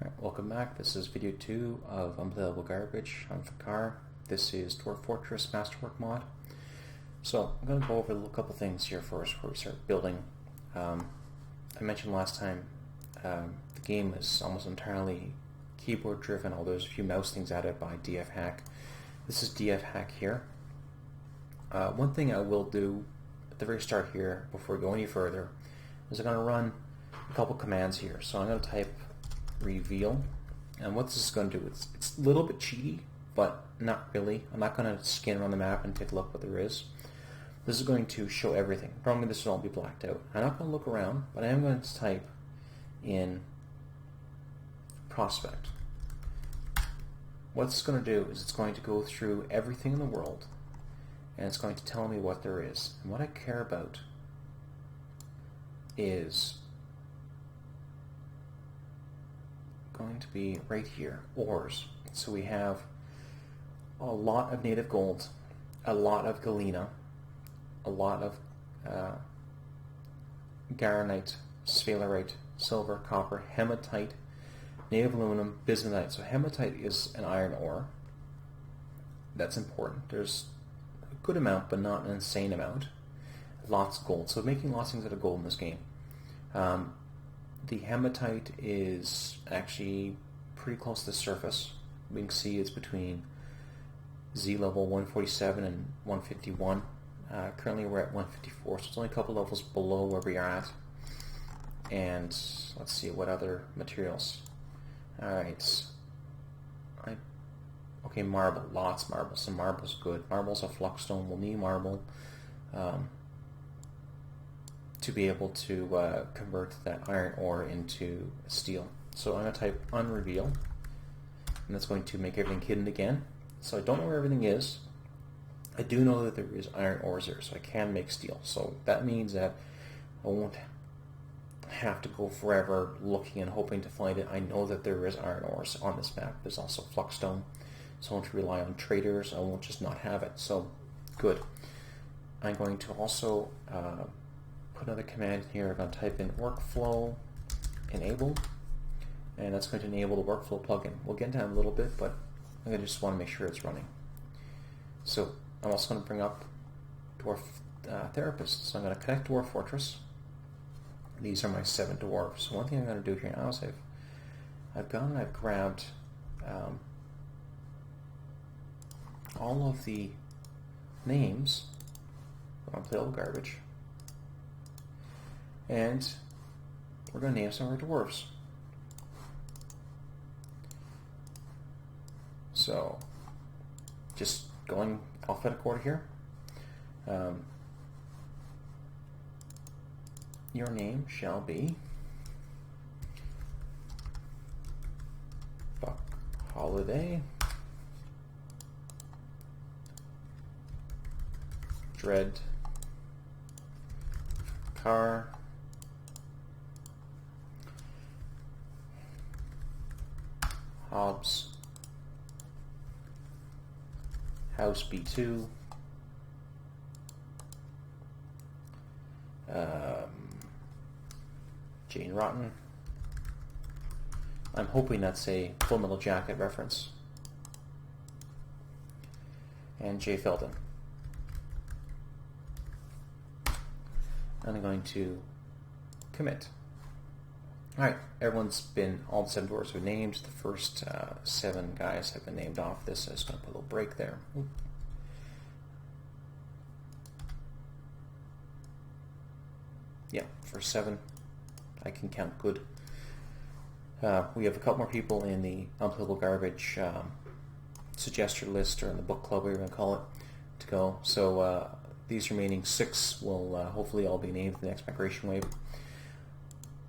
Alright, welcome back. This is video 2 of Unplayable Garbage. I'm Fakar. This is Dwarf Fortress Masterwork Mod. So I'm going to go over a couple things here first before we start building. I mentioned last time the game is almost entirely keyboard driven, although there's a few mouse things added by DF Hack. This is DF Hack here. One thing I will do at the very start here, before we go any further, is I'm going to run a couple commands here. So I'm going to type reveal, and what this is going to do, it's a little bit cheaty, but not really. I'm not going to scan around the map and take a look what there is. This is going to show everything. Probably this will all be blacked out. I'm not going to look around, but I am going to type in prospect. What it's going to do is it's going to go through everything in the world, and it's going to tell me what there is. And what I care about is going to be right here, ores. So we have a lot of native gold, a lot of galena, a lot of garanite, sphalerite, silver, copper, hematite, native aluminum, bismuthite. So hematite is an iron ore. That's important. There's a good amount, but not an insane amount. Lots of gold. So making lots of things out of gold in this game. The hematite is actually pretty close to the surface. We can see it's between Z level 147 and 151. Currently we're at 154, so it's only a couple levels below where we are at. And let's see what other materials. Alright. Okay, marble. Lots of marble. Some marble's good. Marble's a fluxstone. We'll need marble to be able to convert that iron ore into steel. So I'm going to type unreveal, and that's going to make everything hidden again. So I don't know where everything is. I do know that there is iron ores there, so I can make steel. So that means that I won't have to go forever looking and hoping to find it. I know that there is iron ores on this map. There's also fluxstone, so I won't rely on traders. I won't just not have it. So good. I'm going to also put another command here. I'm going to type in workflow enable, and that's going to enable the workflow plugin. We'll get into that in a little bit, but I just want to make sure it's running. So I'm also going to bring up Dwarf Therapist. So I'm going to connect Dwarf Fortress. These are my 7 dwarves. So one thing I'm going to do here now is I've gone and I've grabbed all of the names from Unplayable Garbage, and we're going to name some of our dwarves. So, just going alphabetical order here. Your name shall be Buck Holiday, Dread, Car, Hobbs, House B2, Jane Rotten. I'm hoping that's a Full Metal Jacket reference. And Jay Felden. I'm going to commit. Alright, all the 7 dwarves have been named. The first 7 guys have been named off this. I'm just going to put a little break there. Oop. Yeah, for 7, I can count good. We have a couple more people in the Unplayable Garbage suggester list, or in the book club, whatever you want to call it, to go. So these remaining 6 will hopefully all be named in the next migration wave.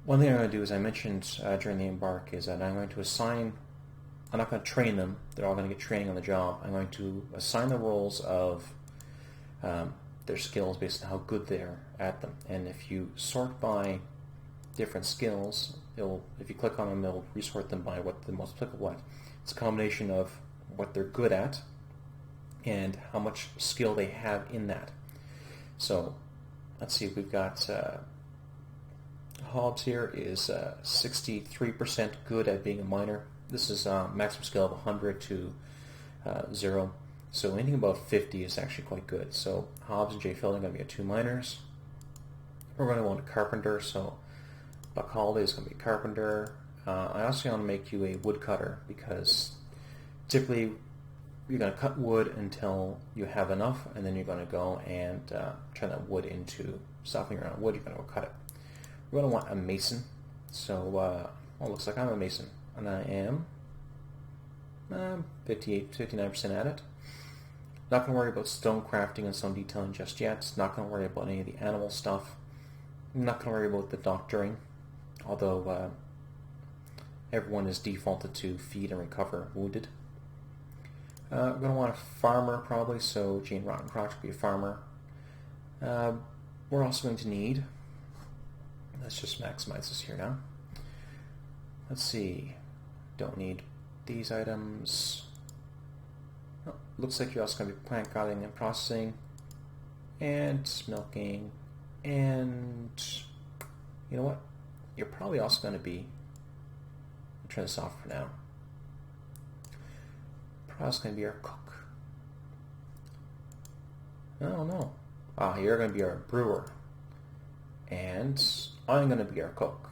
One thing I'm going to do, as I mentioned during the embark, is that I'm going to assign, I'm not going to train them, they're all going to get training on the job. I'm going to assign the roles of their skills based on how good they are at them. And if you sort by different skills, if you click on them, it'll resort them by what the most applicable at. It's a combination of what they're good at and how much skill they have in that. So let's see, we've got Hobbs here is 63% good at being a miner. This is maximum skill of 100 to 0. So anything above 50 is actually quite good. So Hobbs and J. Fielding are going to be 2 miners. We're going to want a carpenter, so Buck Holiday is going to be a carpenter. I also want to make you a woodcutter because typically you're going to cut wood until you have enough, and then you're going to go and turn that wood into stuff. When you're on wood, you're going to go cut it. We're going to want a mason. So, well, it looks like I'm a mason, and I am 59% at it. Not going to worry about stone crafting and stone detailing just yet. Not going to worry about any of the animal stuff. I'm not going to worry about the doctoring, although everyone is defaulted to feed and recover wounded. We're going to want a farmer probably, so Jane Rottencrotch will be a farmer. We're also going to need, let's just maximize this here now. Let's see, don't need these items. Oh, looks like you're also going to be plant gardening and processing, and milking, and you know what? You're probably also going to be, I'll turn this off for now. Probably also going to be our cook. Oh no. You're going to be our brewer. And I'm going to be our cook.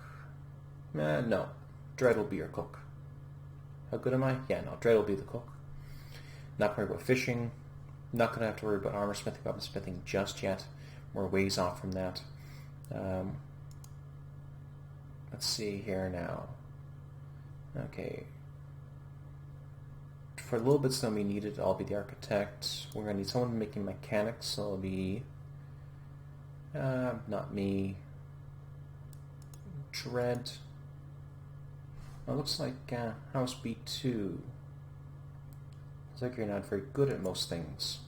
No. Dread will be your cook. How good am I? Yeah, no. Dread will be the cook. Not going to worry about fishing. Not going to have to worry about armor smithing, weapon smithing just yet. We're ways off from that. Let's see here now. Okay. For a little bit's going to be needed, I'll be the architect. We're going to need someone making mechanics, so it'll be not me. Dread. Well, it looks like House B2. Looks like you're not very good at most things.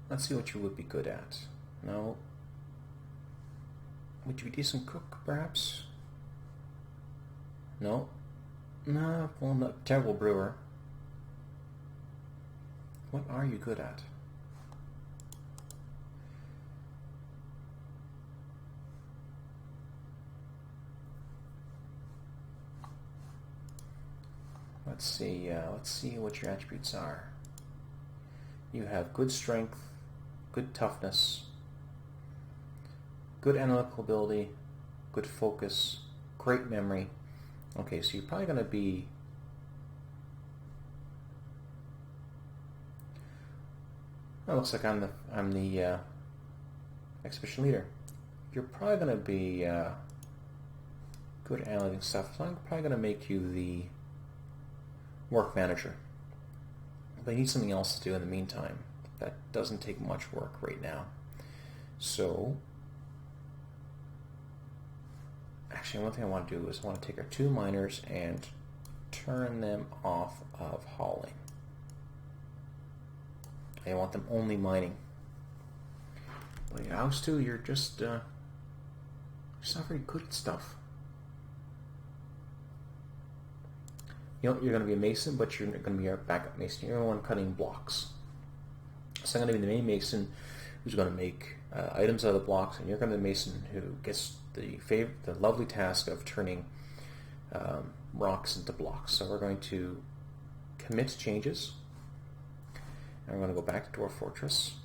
Let's see what you would be good at. No. Would you be a decent cook, perhaps? No. No, well, not terrible brewer. What are you good at? Let's see what your attributes are. You have good strength, good toughness, good analytical ability, good focus, great memory. Okay, so you're probably going to be it looks like I'm the expedition leader. You're probably going to be good at analyzing stuff, so I'm probably going to make you the work manager. But I need something else to do in the meantime. That doesn't take much work right now. So, actually, one thing I want to do is I want to take our 2 miners and turn them off of hauling. I want them only mining. But yeah, House 2, you're just not very good at stuff. You know, you're going to be a mason, but you're going to be our backup mason. You're the one cutting blocks. So I'm going to be the main mason who's going to make items out of the blocks, and you're going to be the mason who gets the lovely task of turning rocks into blocks. So we're going to commit changes. And we're going to go back to Dwarf Fortress.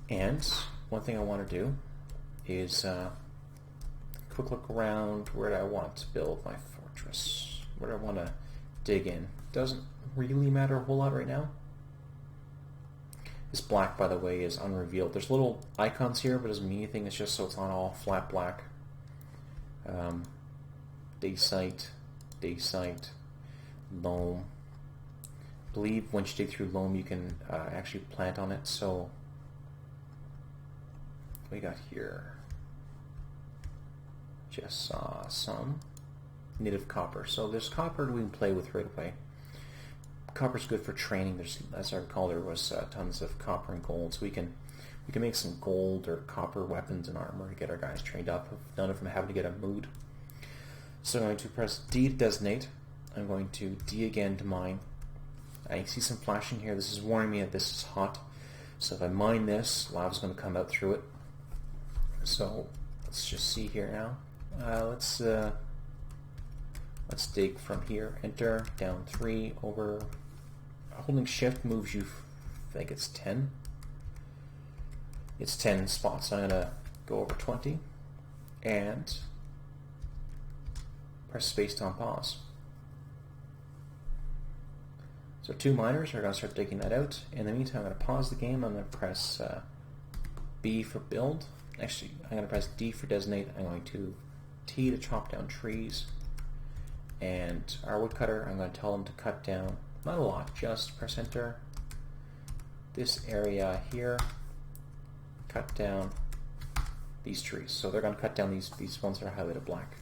And one thing I want to do is quick look around. Where do I want to build my fortress? Where do I want to dig in? Doesn't really matter a whole lot right now. This black, by the way, is unrevealed. There's little icons here, but it doesn't mean anything. It's just so it's not all flat black. Day site, loam. I believe once you dig through loam, you can actually plant on it. So, what we got here? Just saw some native copper. So there's copper we can play with right away. Copper's good for training. There's, as I recall, there was tons of copper and gold, so we can make some gold or copper weapons and armor to get our guys trained up. None of them having to get a mood. So I'm going to press D to designate. I'm going to D again to mine. I see some flashing here. This is warning me that this is hot. So if I mine this, lava's going to come out through it. So let's just see here now. Let's dig from here. Enter, down 3, over. Holding shift moves you, I think it's 10. It's 10 spots. So I'm going to go over 20 and press space to unpause. So 2 miners are going to start digging that out. In the meantime, I'm going to pause the game. I'm going to press B for build. Actually, I'm going to press D for designate. I'm going to T to chop down trees. And our woodcutter, I'm going to tell them to cut down, not a lot, just press enter. This area here, cut down these trees. So they're going to cut down these ones that are highlighted black.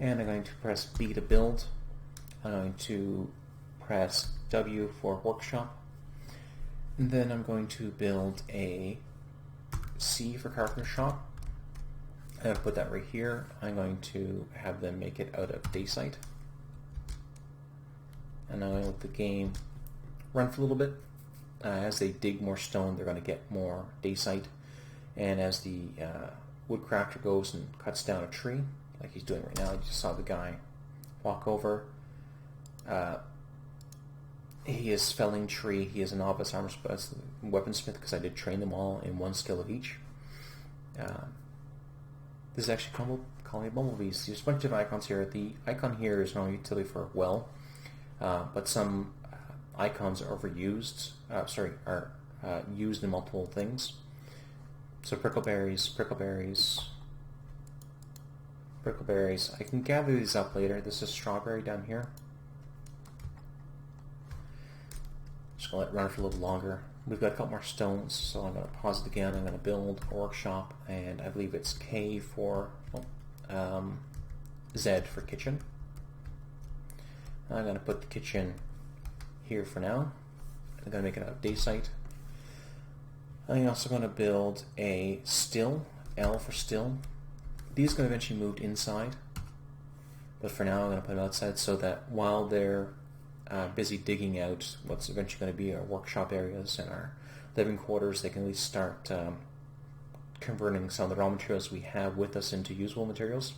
And I'm going to press B to build. I'm going to press W for workshop. And then I'm going to build a C for carpenter shop. I'm going to put that right here. I'm going to have them make it out of dacite. And I'm going to let the game run for a little bit. As they dig more stone, they're going to get more dacite. And as the woodcrafter goes and cuts down a tree, like he's doing right now, you just saw the guy walk over. He is felling tree. He is a novice weaponsmith because I did train them all in 1 skill of each. This is actually Colony of Bumblebees. There's a bunch of icons here. The icon here is no utility for a well, but some icons are overused. Are used in multiple things. So prickleberries. I can gather these up later. This is strawberry down here. Just gonna let it run for a little longer. We've got a couple more stones, so I'm going to pause it again. I'm going to build a workshop, and I believe it's K for Z for kitchen. I'm going to put the kitchen here for now. I'm going to make it out of dacite. I'm also going to build a still, L for still. These are going to eventually move inside, but for now I'm going to put them outside so that while they're busy digging out what's eventually going to be our workshop areas and our living quarters, they can at least start converting some of the raw materials we have with us into usable materials.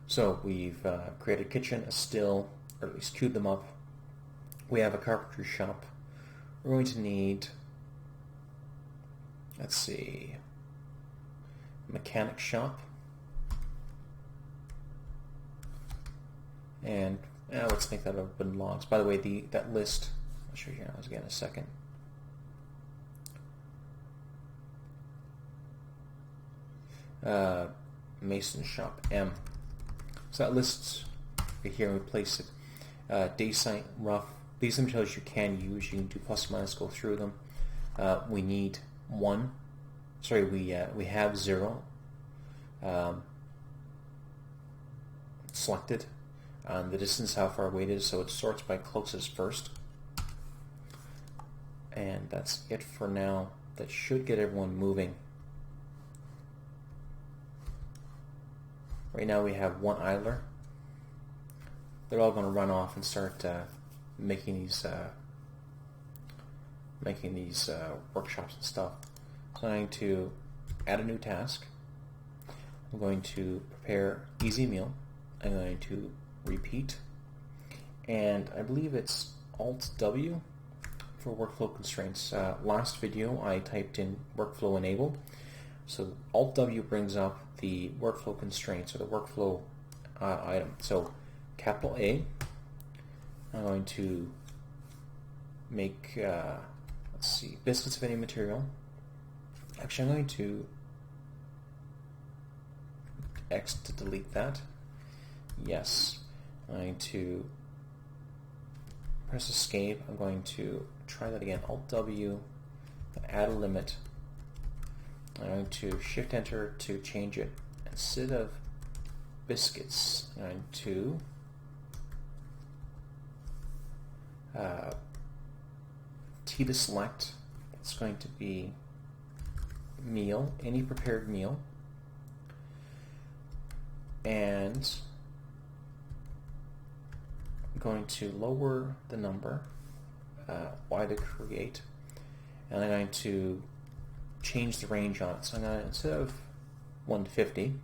So we've created a kitchen, a still, or at least queued them up. We have a carpentry shop. We're going to need, let's see, mechanic shop. And let's make that open logs. By the way, that list, I'll show you here again in a second. Mason shop M. So that lists right here, and we place it. Dacite, rough. These are materials you can use. You can do plus or minus, go through them. We need 1. Sorry, we have 0 selected. The distance, how far away it is, so it sorts by closest first. And that's it for now. That should get everyone moving. Right now we have 1 idler. They're all going to run off and start making these workshops and stuff. So I'm going to add a new task. I'm going to prepare easy meal. I'm going to repeat, and I believe it's Alt-W for workflow constraints. Last video I typed in workflow enable, so Alt-W brings up the workflow constraints or the workflow item. So capital A, I'm going to make, let's see, biscuits of any material. Actually, I'm going to X to delete that. Yes. I'm going to press escape. I'm going to try that again. Alt-W, add a limit. I'm going to shift enter to change it. Instead of biscuits, I'm going to T to select. It's going to be meal, any prepared meal. And I'm going to lower the number, Y to create, and I'm going to change the range on it. So I'm going to, instead of 1 to 50,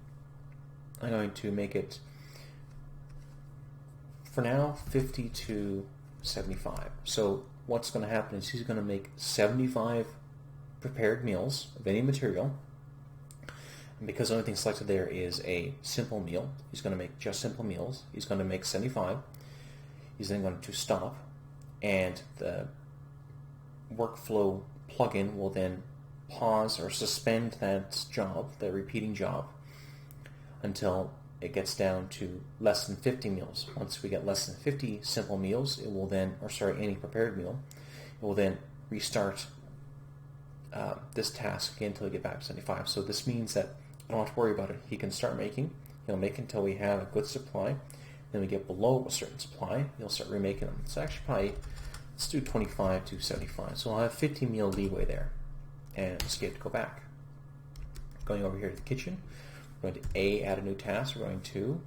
I'm going to make it, for now, 50 to 75. So what's going to happen is he's going to make 75 prepared meals of any material. And because the only thing selected there is a simple meal, he's going to make just simple meals. He's going to make 75. He's then going to stop, and the workflow plugin will then pause or suspend that job, the repeating job, until it gets down to less than 50 meals. Once we get less than 50 simple meals, it will then, any prepared meal, it will then restart this task again until we get back to 75. So this means that I don't have to worry about it. He can start making. He'll make until we have a good supply. Then we get below a certain supply, he'll start remaking them. So actually probably, let's do 25 to 75. So I'll have 50 meal leeway there. And escape to go back. Going over here to the kitchen, we're going to add a new task. We're going to,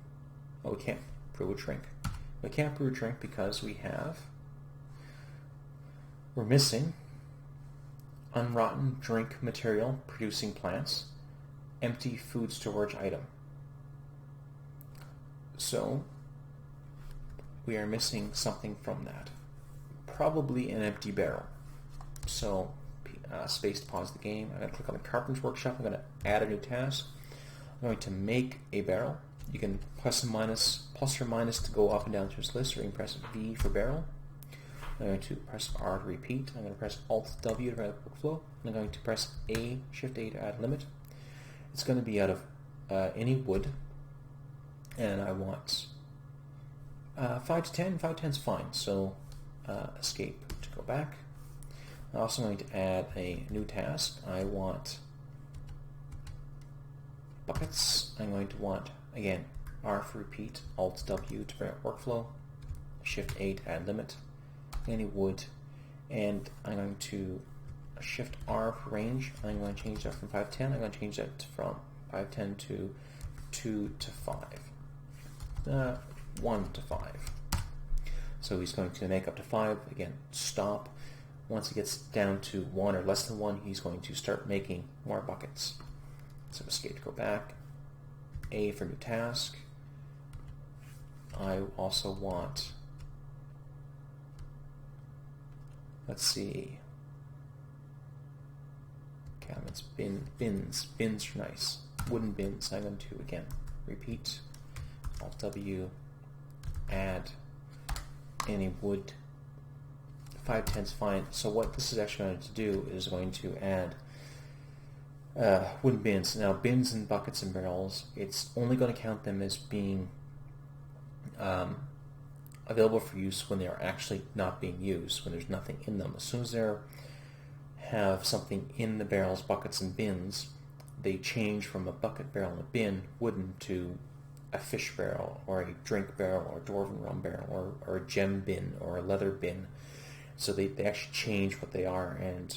we can't brew a drink. We can't brew a drink because we're missing unrotten drink material producing plants, empty food storage item. So we are missing something from that. Probably an empty barrel. So space to pause the game. I'm going to click on the Carpenter's Workshop. I'm going to add a new task. I'm going to make a barrel. You can plus or minus to go up and down through this list, or you can press V for barrel. I'm going to press R to repeat. I'm going to press Alt-W to write workflow. I'm going to press Shift-A to add limit. It's going to be out of any wood, and I want 5 to 10. 5 to 10 is fine, so escape to go back. I'm also going to add a new task. I want buckets. I'm going to want, again, R for repeat, Alt-W to bring up workflow, Shift-A to add limit, any wood, and I'm going to Shift-R for range. I'm going to change that from 5 to 10. I'm going to change that from 5 to 10 to 2 to 5. 1 to 5. So he's going to make up to 5. Again, stop. Once he gets down to 1 or less than 1, he's going to start making more buckets. So escape to go back. A for new task. I also want, let's see, cabinets, bins. Bins are nice. Wooden bins. I'm going to, again, repeat. Alt-W, add any wood. 5 to 10 is fine. So what this is actually going to do is going to add wooden bins. Now, bins and buckets and barrels, it's only going to count them as being available for use when they are actually not being used, when there's nothing in them. As soon as they have something in the barrels, buckets, and bins, they change from a bucket, barrel, and a bin, wooden, to a fish barrel, or a drink barrel, or a dwarven rum barrel, or a gem bin, or a leather bin. So they actually change what they are, and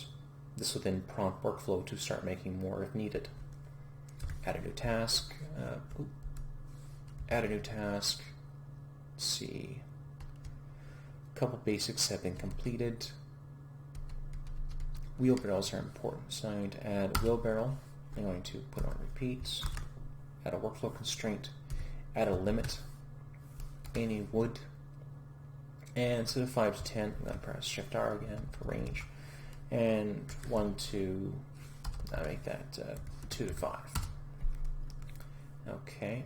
this will then prompt workflow to start making more if needed. Add a new task. Add a new task. Let's see. A couple basics have been completed. Wheelbarrows are important. So I'm going to add wheelbarrow. I'm going to put on repeat. Add a workflow constraint. Add a limit. Any wood. And instead of 5 to 10, I'm going to press Shift-R again for range. And 1 to, I'll make that 2 to 5. Okay,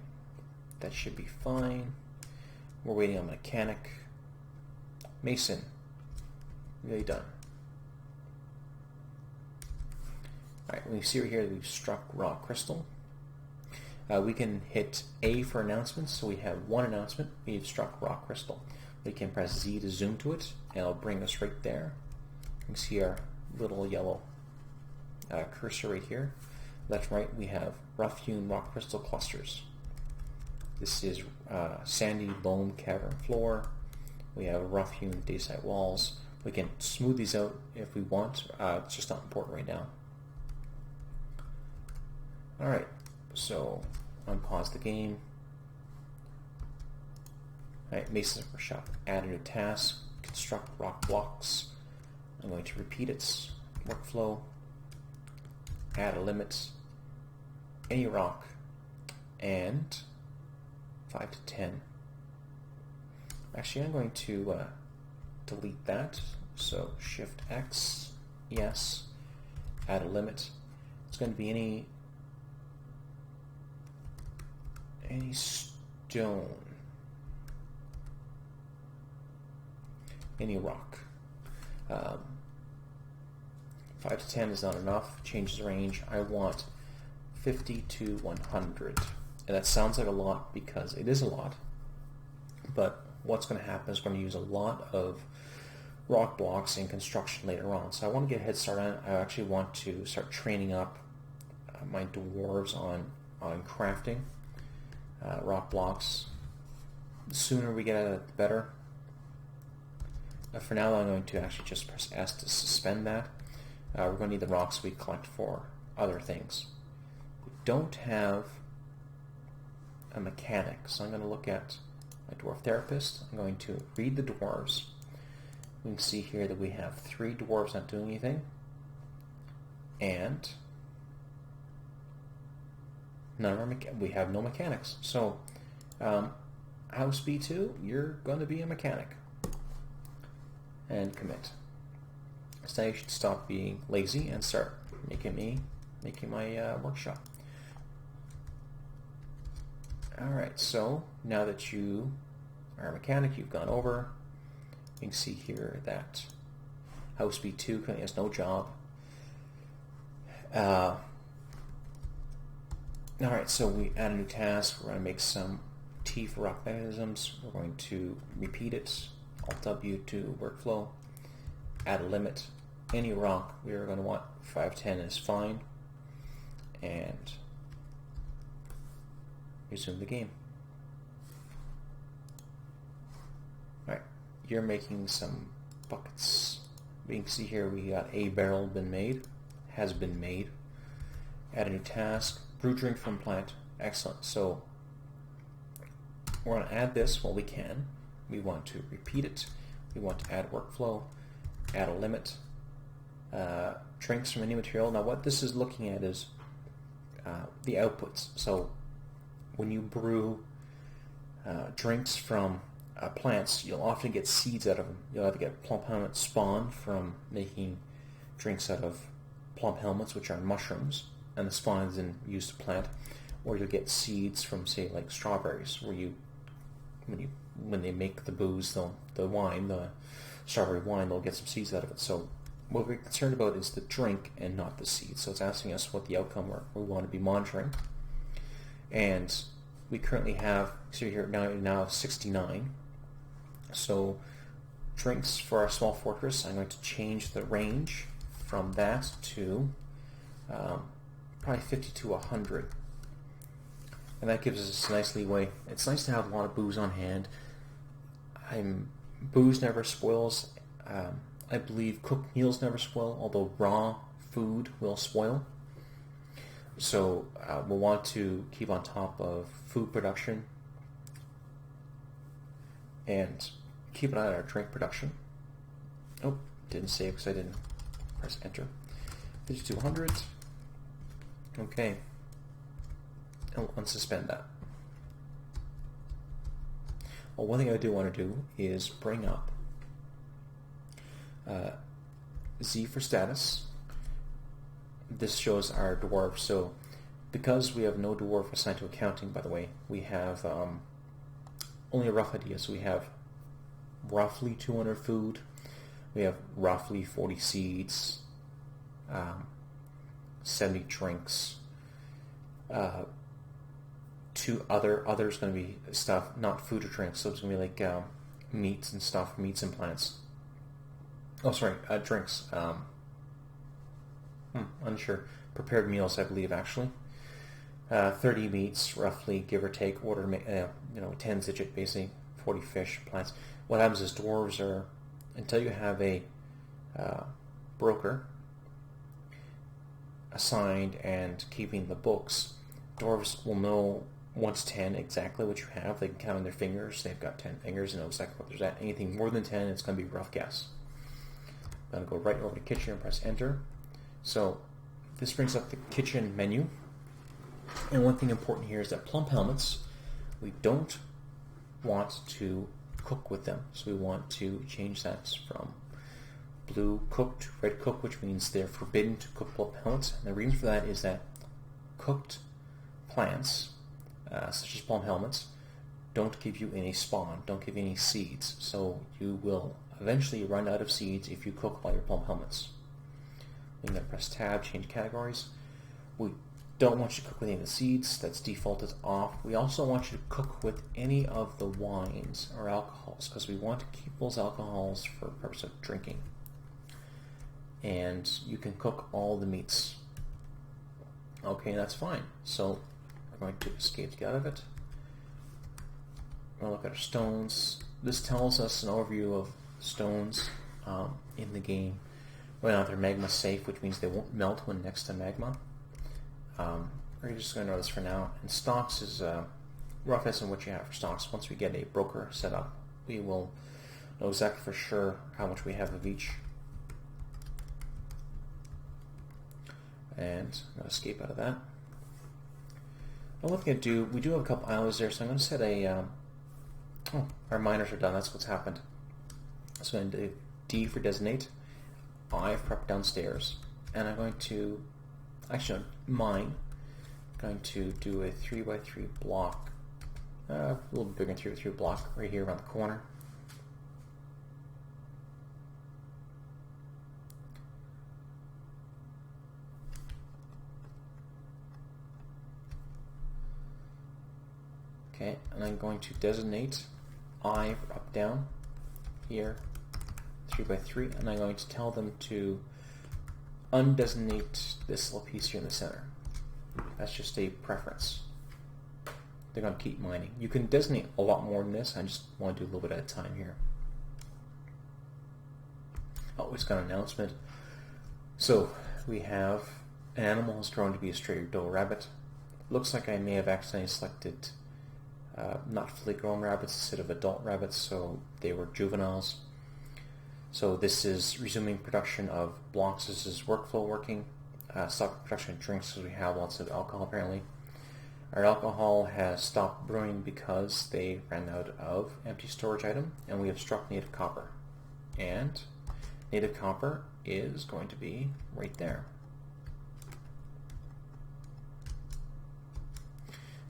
that should be fine. We're waiting on mechanic. Mason, really done. Alright, we see right here that we've struck raw crystal. We can hit A for announcements, so we have one announcement. We've struck raw crystal. We can press Z to zoom to it, and it'll bring us right there. You can see our little yellow cursor right here. Left and right, we have rough-hewn rock crystal clusters. This is sandy loam cavern floor. We have rough-hewn dacite walls. We can smooth these out if we want. It's just not important right now. Alright, so unpause the game. Alright, Mason's Workshop. Add a new task. Construct rock blocks. I'm going to repeat it. workflow, add a limit, any rock, and 5 to 10. Actually, I'm going to delete that. So Shift X, yes, add a limit. It's going to be any stone, any rock. 5 to 10 is not enough. Change the range. I want 50 to 100. And that sounds like a lot because it is a lot. But what's going to happen is going to use a lot of rock blocks in construction later on. So I want to get a head start on it. I actually want to start training up my dwarves on crafting rock blocks. The sooner we get at it, the better. For now, I'm going to actually just press S to suspend that. We're going to need the rocks we collect for other things. We don't have a mechanic, so I'm going to look at my dwarf therapist. I'm going to read the dwarves. We can see here that we have 3 dwarves not doing anything, and none of our we have no mechanics. So, House B2, you're going to be a mechanic. And commit. So now you should stop being lazy and start making my workshop. Alright, so now that you are a mechanic, you've gone over. You can see here that House B2 currently has no job. Alright, so we add a new task. We're going to make some T for rock mechanisms. We're going to repeat it. Alt W to workflow. Add a limit. Any rock we are going to want 510 is fine. And resume the game. Alright, you're making some buckets. We can see here we got a barrel has been made. Add a new task. Brew drink from plant. Excellent. So we're going to add this while we can. We want to repeat it. We want to add workflow, add a limit, drinks from any material. Now what this is looking at is the outputs. So when you brew drinks from plants, you'll often get seeds out of them. You'll either get plump helmet spawn from making drinks out of plump helmets, which are mushrooms, and the spawn is then used to plant, or you'll get seeds from, say, like strawberries, where when they make the booze, the strawberry wine, they'll get some seeds out of it. So what we're concerned about is the drink and not the seeds. So it's asking us what the outcome we want to be monitoring. And we currently have, see here, now 69. So drinks for our small fortress, I'm going to change the range from that to probably 50 to 100. And that gives us a nice leeway. It's nice to have a lot of booze on hand. Booze never spoils. I believe cooked meals never spoil, although raw food will spoil. So we'll want to keep on top of food production and keep an eye on our drink production. Oh, didn't save because I didn't press enter. 5200. Okay. And we'll unsuspend that. Well, one thing I do want to do is bring up Z for status. This shows our dwarf. So because we have no dwarf assigned to accounting, by the way, we have only a rough idea. So we have roughly 200 food. We have roughly 40 seeds, 70 drinks. Others going to be stuff, not food or drinks, so it's going to be like meats and stuff, meats and plants. Oh, sorry, drinks. Unsure. Prepared meals, I believe, actually. 30 meats, roughly, give or take, 10 digit, basically, 40 fish, plants. What happens is dwarves are, until you have a broker assigned and keeping the books, dwarves will know 1 to 10 exactly what you have. They can count on their fingers. They've got 10 fingers and know exactly what there's at. Anything more than 10, it's going to be a rough guess. I'm going to go right over to kitchen and press enter. So this brings up the kitchen menu. And one thing important here is that plump helmets, we don't want to cook with them. So we want to change that from blue cook to red cook, which means they're forbidden to cook plump helmets. And the reason for that is that cooked plants, such as plum helmets, don't give you any spawn, don't give you any seeds. So you will eventually run out of seeds if you cook all your plum helmets. We're going to press tab, change categories. We don't want you to cook with any of the seeds, that's defaulted off. We also want you to cook with any of the wines or alcohols, because we want to keep those alcohols for the purpose of drinking. And you can cook all the meats. Okay, that's fine. So we're going to escape to get out of it. We're going to look at our stones. This tells us an overview of stones in the game. Right now they're magma safe, which means they won't melt when next to magma. We're just going to know this for now. And stocks is rough estimate what you have for stocks. Once we get a broker set up, we will know exactly for sure how much we have of each. And I'm going to escape out of that. And what we're going to do, we do have a couple islands there, so I'm going to set a... oh, our miners are done. That's what's happened. So I'm going to do D for designate, I for up downstairs, and I'm going to... actually, mine. I'm going to do a 3x3 block, a little bigger than 3x3 block right here around the corner. Okay, and I'm going to designate I for up down here, 3x3, and I'm going to tell them to undesignate this little piece here in the center. That's just a preference. They're going to keep mining. You can designate a lot more than this. I just want to do a little bit at a time here. Oh, it's got an announcement. So we have an animal has grown to be a straight doe rabbit. Looks like I may have accidentally selected not fully grown rabbits instead of adult rabbits, so they were juveniles. So this is resuming production of blocks. This is workflow working. Stop production of drinks because we have lots of alcohol apparently. Our alcohol has stopped brewing because they ran out of empty storage item, and we have struck native copper. And native copper is going to be right there.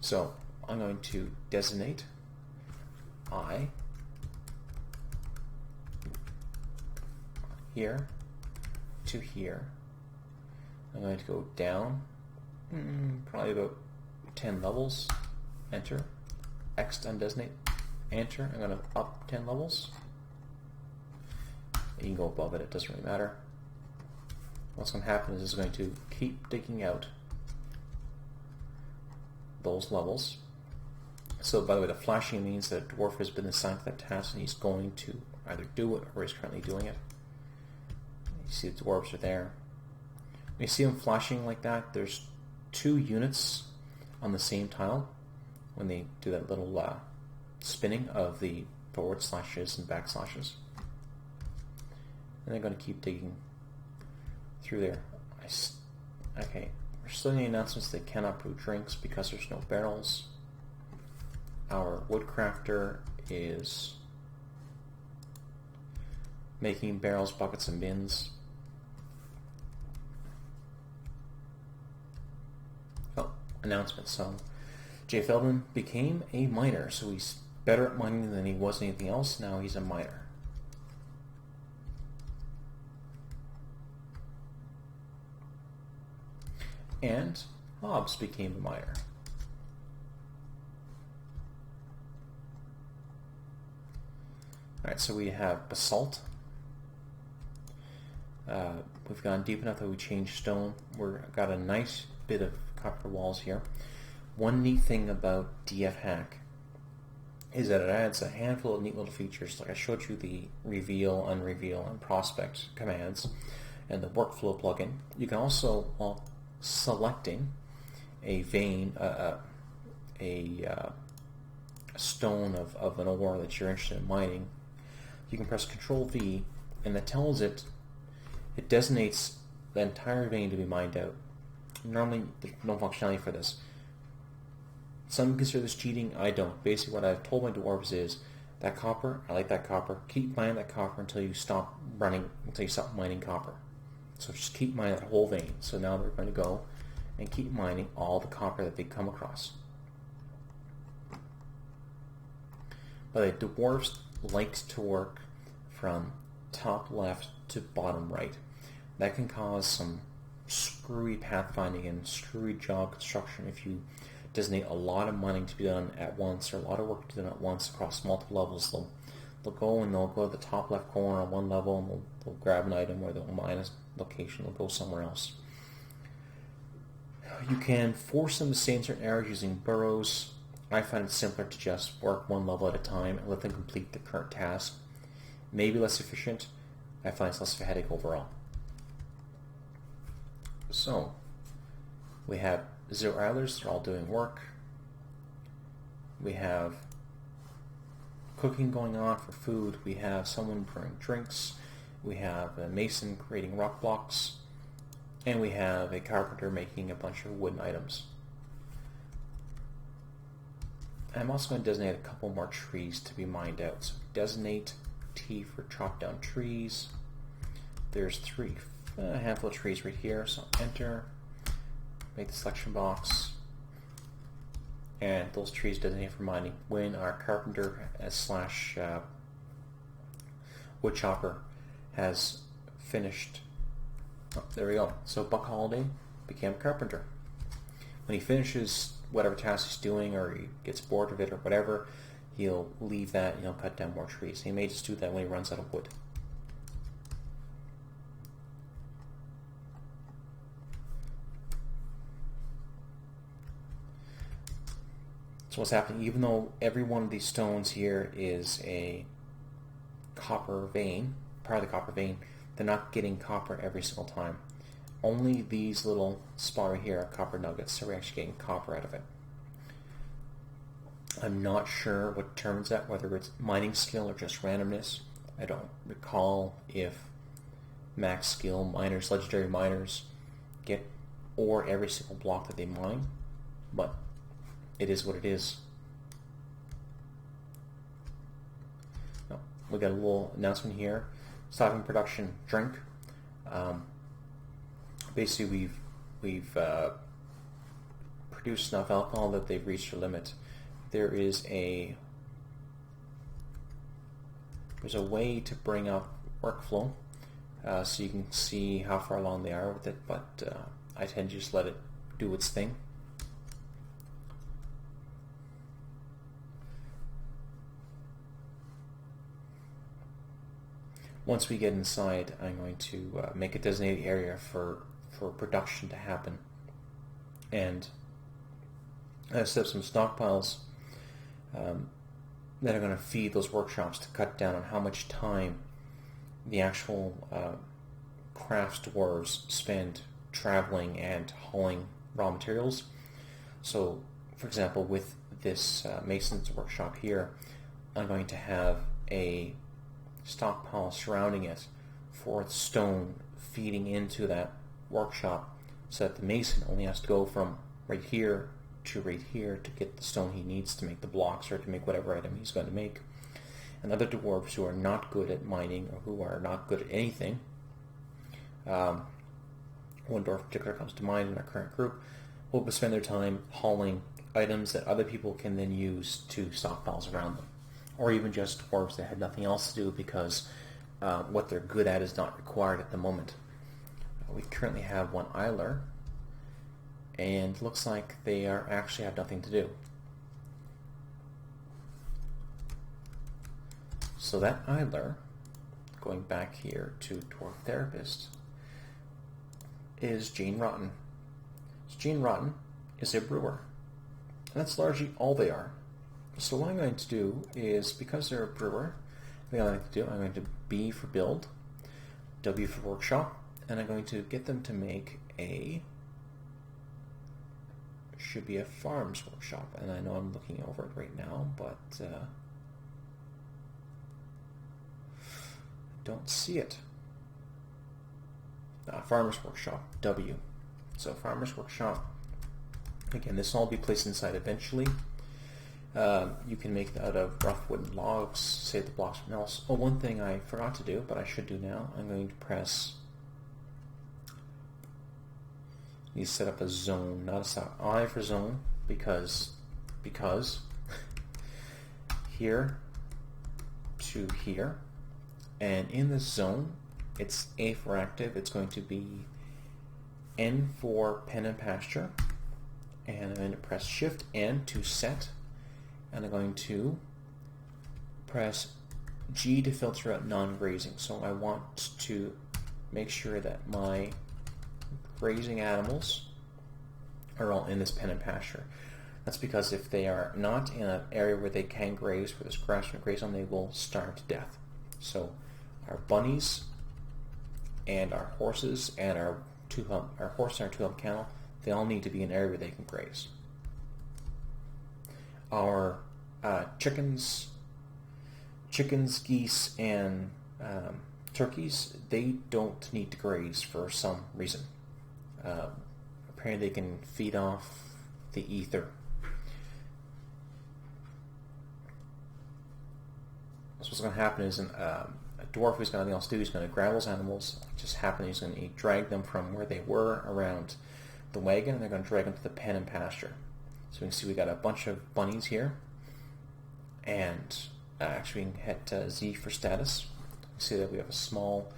So I'm going to designate I here to here. I'm going to go down probably about 10 levels, enter, X to undesignate, enter. I'm going to up 10 levels. You can go above it, it doesn't really matter. What's going to happen is it's going to keep digging out those levels. So by the way, the flashing means that a dwarf has been assigned to that task and he's going to either do it or is currently doing it. You see the dwarves are there. When you see them flashing like that, there's 2 units on the same tile when they do that little spinning of the forward slashes and back slashes. And they're going to keep digging through there. Okay, we're still in the announcements they cannot brew drinks because there's no barrels. Our woodcrafter is making barrels, buckets, and bins. Oh, announcement. So Jay Feldman became a miner, so he's better at mining than he was anything else. Now he's a miner. And Hobbs became a miner. Alright, so we have basalt. We've gone deep enough that we changed stone. We've got a nice bit of copper walls here. One neat thing about DF Hack is that it adds a handful of neat little features. Like I showed you the reveal, unreveal, and prospect commands and the workflow plugin. You can also, while selecting a vein, a stone of an ore that you're interested in mining, you can press Control V, and that tells it it designates the entire vein to be mined out. Normally, there's no functionality for this. Some consider this cheating. I don't. Basically, what I've told my dwarves is that copper, I like that copper. Keep mining that copper until you stop mining copper. So just keep mining that whole vein. So now they're going to go and keep mining all the copper that they come across. But the dwarves likes to work from top left to bottom right. That can cause some screwy pathfinding and screwy job construction if you designate a lot of mining to be done at once or a lot of work to be done at once across multiple levels. They'll go to the top left corner on one level and they'll grab an item, or they'll mine a location, they'll go somewhere else. You can force them to stay in certain areas using burrows. I find it simpler to just work one level at a time and let them complete the current task. Maybe less efficient. I find it's less of a headache overall. So, we have 0 idlers, they're all doing work. We have cooking going on for food. We have someone brewing drinks. We have a mason creating rock blocks. And we have a carpenter making a bunch of wooden items. I'm also going to designate a couple more trees to be mined out. So designate T for chop down trees. There's a handful of trees right here. So enter, make the selection box, and those trees designate for mining. When our carpenter slash wood chopper has finished, there we go. So Buck Holiday became a carpenter. When he finishes whatever task he's doing, or he gets bored of it or whatever, he'll leave that and he'll cut down more trees. He may just do that when he runs out of wood. So what's happening, even though every one of these stones here is a copper vein, part of the copper vein, they're not getting copper every single time. Only these little spots right here are copper nuggets, so we're actually getting copper out of it. I'm not sure what determines that, whether it's mining skill or just randomness. I don't recall if max skill miners, legendary miners, get ore every single block that they mine, but it is what it is. Oh, we got a little announcement here. Stopping production, drink. Basically, we've produced enough alcohol that they've reached their limit. There's a way to bring up workflow, so you can see how far along they are with it, but I tend to just let it do its thing. Once we get inside, I'm going to make a designated area for production to happen, and I set up some stockpiles that are going to feed those workshops to cut down on how much time the actual crafts dwarves spend traveling and hauling raw materials. So, for example, with this mason's workshop here, I'm going to have a stockpile surrounding it for stone feeding into that workshop, so that the mason only has to go from right here to right here to get the stone he needs to make the blocks or to make whatever item he's going to make. And other dwarves who are not good at mining or who are not good at anything, one dwarf in particular comes to mind in our current group, will spend their time hauling items that other people can then use to stockpiles around them. Or even just dwarves that had nothing else to do because what they're good at is not required at the moment. We currently have one idler, and it looks like they actually have nothing to do. So that idler, going back here to Dwarf Therapist, is Jane Rotten. So Jane Rotten is a brewer. And that's largely all they are. So what I'm going to do is, because they're a brewer, I'm going to B for build, W for workshop, and I'm going to get them to make should be a farms workshop. And I know I'm looking over it right now, but don't see it. Farmer's Workshop, W. So Farmer's Workshop, again, this will all be placed inside eventually. You can make it out of rough wooden logs, save the blocks from else. Oh, one thing I forgot to do, but I should do now, I'm going to press, you set up a zone, not a stop, I for zone, because here to here, and in this zone, it's A for active, it's going to be N for pen and pasture, and I'm going to press Shift N to set, and I'm going to press G to filter out non-grazing. So I want to make sure that my grazing animals are all in this pen and pasture. That's because if they are not in an area where they can graze, where there's grass to graze on, they will starve to death. So our bunnies and our horses and our horse and our two-hump cattle, they all need to be in an area where they can graze. Our chickens, geese, and turkeys, they don't need to graze for some reason. Apparently they can feed off the ether. So what's going to happen is a dwarf who's got nothing else to do, he's going to grab those animals, just happen, he's going to drag them from where they were around the wagon, and they're going to drag them to the pen and pasture. So we can see we got a bunch of bunnies here, and actually we can hit Z for status. You see that we have a small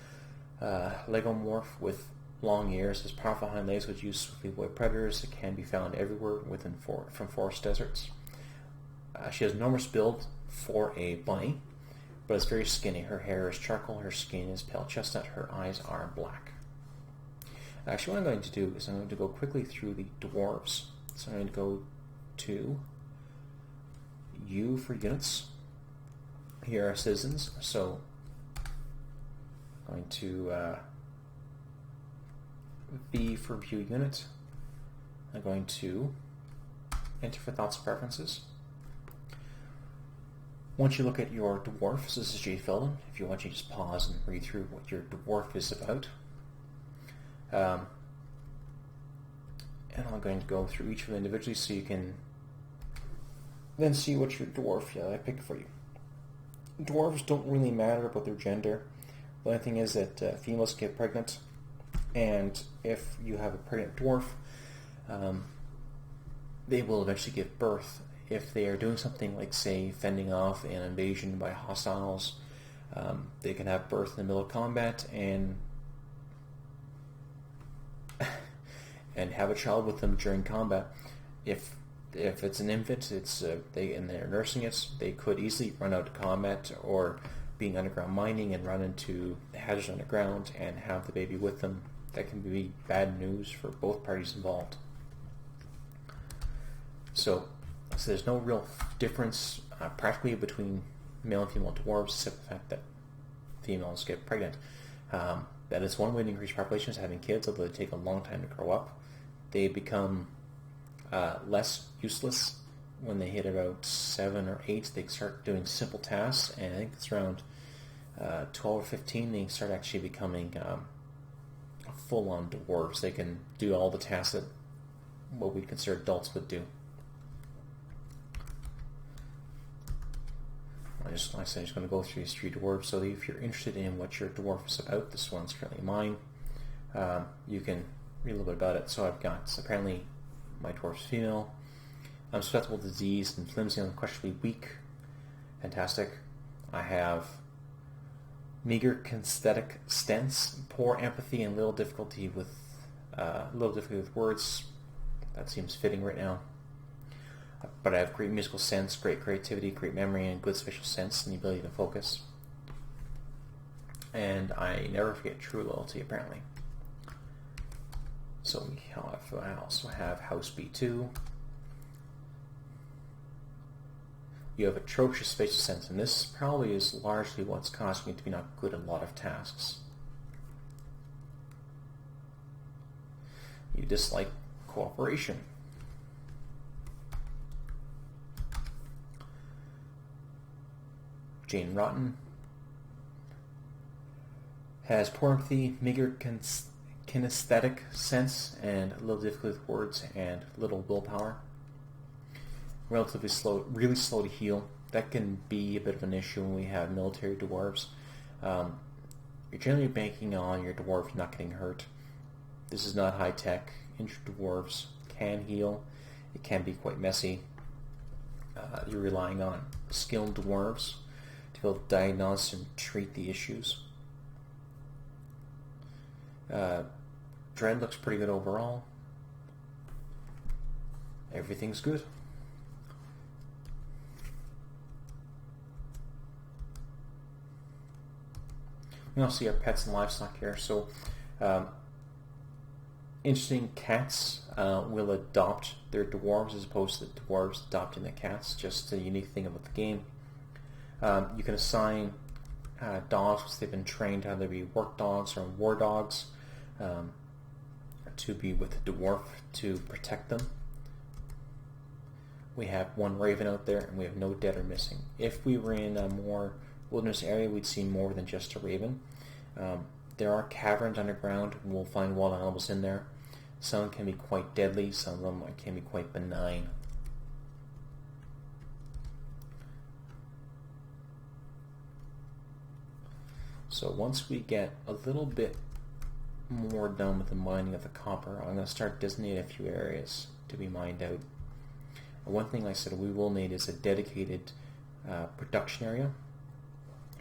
legomorph with long ears, has powerful hind legs which use swiftly avoid predators. It can be found everywhere from forest deserts. She has enormous build for a bunny, but it's very skinny. Her hair is charcoal, her skin is pale chestnut, her eyes are black. Actually, what I'm going to do is I'm going to go quickly through the dwarves. So I'm going to go to U for units. Here are citizens. So I'm going to V for view unit. I'm going to enter for thoughts and preferences. Once you look at your dwarfs, this is J. Felden. If you want, you just pause and read through what your dwarf is about. And I'm going to go through each of them individually so you can then see what your dwarf I picked for you. Dwarves don't really matter about their gender. The only thing is that females get pregnant, and if you have a pregnant dwarf, they will eventually give birth. If they are doing something like, say, fending off an invasion by hostiles, they can have birth in the middle of combat and have a child with them during combat. If it's an infant, and they're nursing it, they could easily run out to combat or being underground mining and run into hazards underground and have the baby with them. That can be bad news for both parties involved. So there's no real difference practically between male and female dwarves, except the fact that females get pregnant. That is one way to increase populations, having kids, although they take a long time to grow up. They become less useless when they hit about 7 or 8. They start doing simple tasks, and I think it's around 12 or 15 they start actually becoming full-on dwarves. They can do all the tasks that what we consider adults would do. Like I said, I'm just going to go through these 3 dwarves. So if you're interested in what your dwarf is about, this one's currently mine. You can read a little bit about it. So I've got, apparently, my dwarf's female. I'm susceptible to disease and flimsy and unquestionably weak. Fantastic. I have meager kinesthetic stance, poor empathy, and little difficulty with words. That seems fitting right now. But I have great musical sense, great creativity, great memory, and good spatial sense, and the ability to focus. And I never forget true loyalty, apparently. So I also have House B2. You have atrocious spatial sense, and this probably is largely what's causing you to be not good at a lot of tasks. You dislike cooperation. Jane Rotten has poor empathy, meager kinesthetic sense and a little difficult with words and little willpower. Relatively slow, really slow to heal. That can be a bit of an issue when we have military dwarves. You're generally banking on your dwarf not getting hurt. This is not high tech. Injured dwarves can heal. It can be quite messy. You're relying on skilled dwarves to be able to diagnose and treat the issues. Dread looks pretty good overall. Everything's good. We also see our pets and livestock here. So, interesting, cats will adopt their dwarves as opposed to the dwarves adopting the cats. Just a unique thing about the game. You can assign dogs. They've been trained to either be work dogs or war dogs to be with the dwarf to protect them. We have one raven out there, and we have no dead or missing. If we were in a more wilderness area, we'd see more than just a raven. There are caverns underground, and we'll find wild animals in there. Some can be quite deadly, some of them can be quite benign. So once we get a little bit more done with the mining of the copper, I'm going to start designating a few areas to be mined out. One thing I said we will need is a dedicated production area.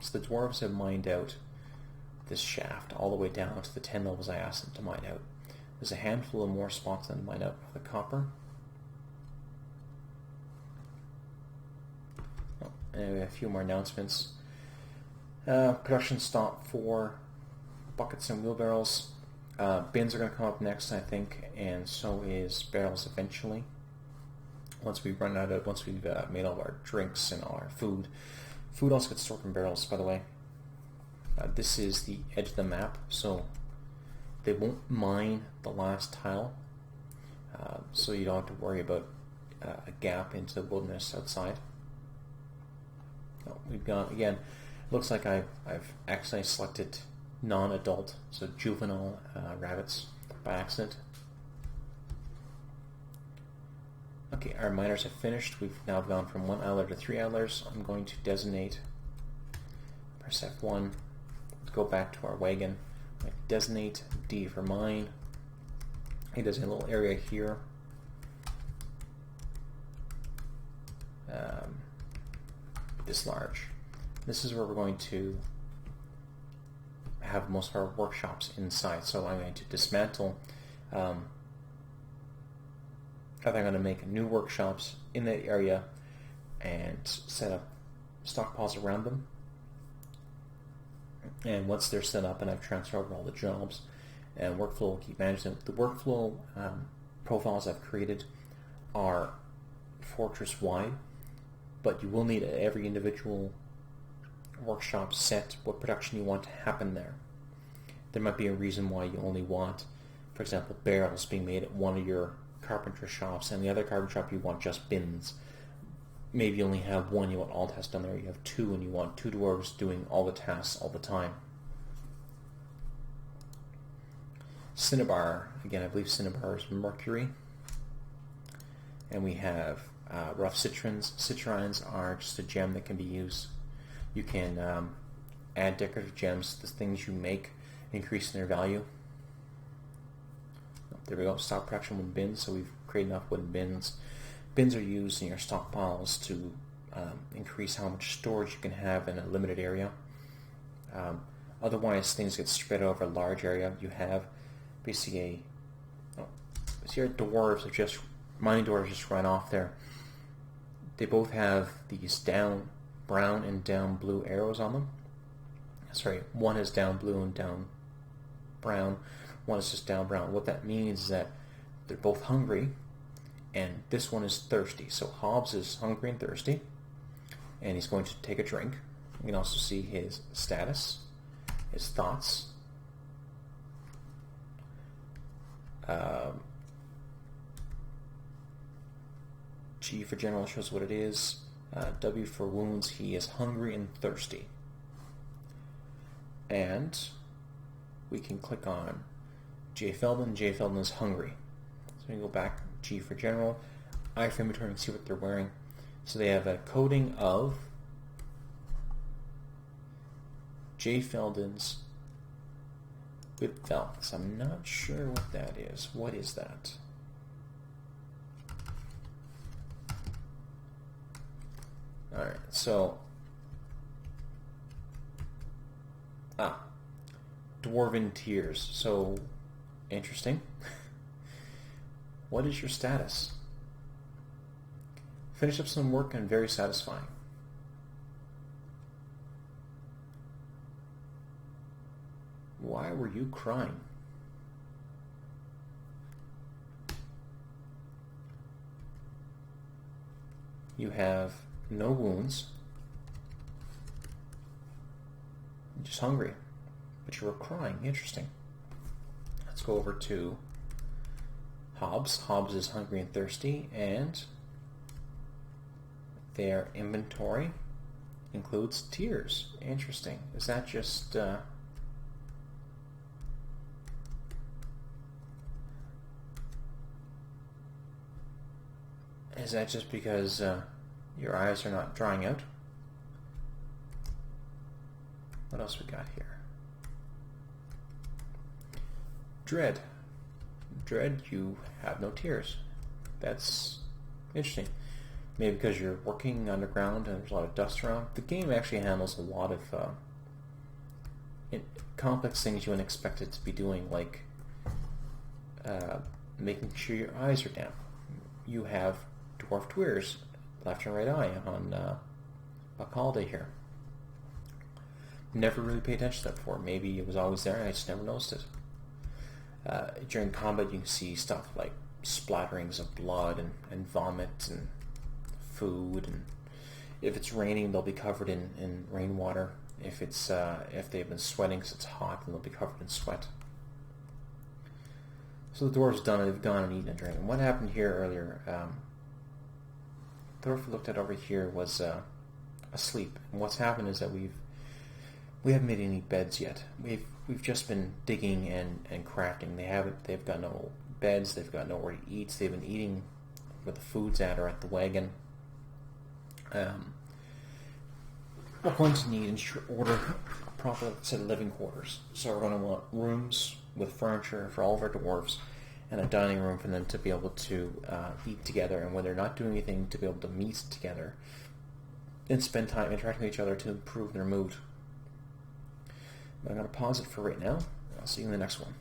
So the dwarves have mined out this shaft all the way down to the 10 levels I asked them to mine out. There's a handful of more spots than mine out for the copper. And we have a few more announcements. Production stop for buckets and wheelbarrows. Bins are going to come up next, I think, and so is barrels eventually. Once we've made all our drinks and all our food. Food also gets stored in barrels, by the way. This is the edge of the map, so they won't mine the last tile, so you don't have to worry about a gap into the wilderness outside. We've got, again, looks like I've accidentally selected non-adult, so juvenile rabbits by accident. Okay, our miners have finished. We've now gone from 1 idler to 3 idlers. I'm going to designate, press F1, go back to our wagon. I designate D for mine. It does a little area here. This large. This is where we're going to have most of our workshops inside. So I'm going to dismantle. I'm going to make new workshops in that area and set up stockpiles around them. And once they're set up and I've transferred over all the jobs, and workflow will keep managing them. The workflow profiles I've created are fortress wide, but you will need every individual workshop set what production you want to happen there. There might be a reason why you only want, for example, barrels being made at one of your carpenter shops, and the other carpenter shop you want just bins. Maybe you only have one, you want all tasks done there. You have two, and you want 2 dwarves doing all the tasks all the time. Cinnabar, again, I believe Cinnabar is mercury. And we have rough citrines. Citrines are just a gem that can be used. You can add decorative gems to the things you make, increasing their value. There we go, stock production wooden bins. So we've created enough wooden bins. Bins are used in your stockpiles to increase how much storage you can have in a limited area. Otherwise, things get spread over a large area. You have basically see our dwarves are just, mining dwarves just run off there. They both have these down brown and down blue arrows on them. Sorry, one is down blue and down brown. One is just down brown. What that means is that they're both hungry, and this one is thirsty. So Hobbs is hungry and thirsty, and he's going to take a drink. You can also see his status, his thoughts. G for general shows what it is. W for wounds, he is hungry and thirsty. And we can click on J. Feldon. J. Feldon is hungry. So we go back, G for general, I for inventory, and see what they're wearing. So they have a coating of J. Feldon's whip felt. So I'm not sure what that is. What is that? Alright, so Dwarven Tears. So interesting. What is your status? Finish up some work and very satisfying. Why were you crying? You have no wounds. You're just hungry. But you were crying. Interesting. Let's go over to Hobbs. Hobbs is hungry and thirsty, and their inventory includes tears. Interesting. Is that just... Is that just because your eyes are not drying out? What else we got here? Dread. Dread, you have no tears. That's interesting. Maybe because you're working underground and there's a lot of dust around. The game actually handles a lot of complex things you wouldn't expect it to be doing, like making sure your eyes are damp. You have dwarf tears, left and right eye on Buck Holiday here. Never really paid attention to that before. Maybe it was always there and I just never noticed it. During combat you can see stuff like splatterings of blood and vomit and food, and if it's raining they'll be covered in rainwater. If it's if they've been sweating because it's hot, then they'll be covered in sweat. So the dwarves done it, they've gone and eaten and drinking. What happened here earlier? The dwarf we looked at over here was asleep. And what's happened is that we haven't made any beds yet. We've just been digging and crafting. They've got no beds, they've got nowhere to eat, so they've been eating where the food's at or at the wagon. We're going to need in short order a proper set of living quarters. So we're going to want rooms with furniture for all of our dwarves, and a dining room for them to be able to eat together, and when they're not doing anything, to be able to meet together and spend time interacting with each other to improve their mood. But I'm going to pause it for right now. I'll see you in the next one.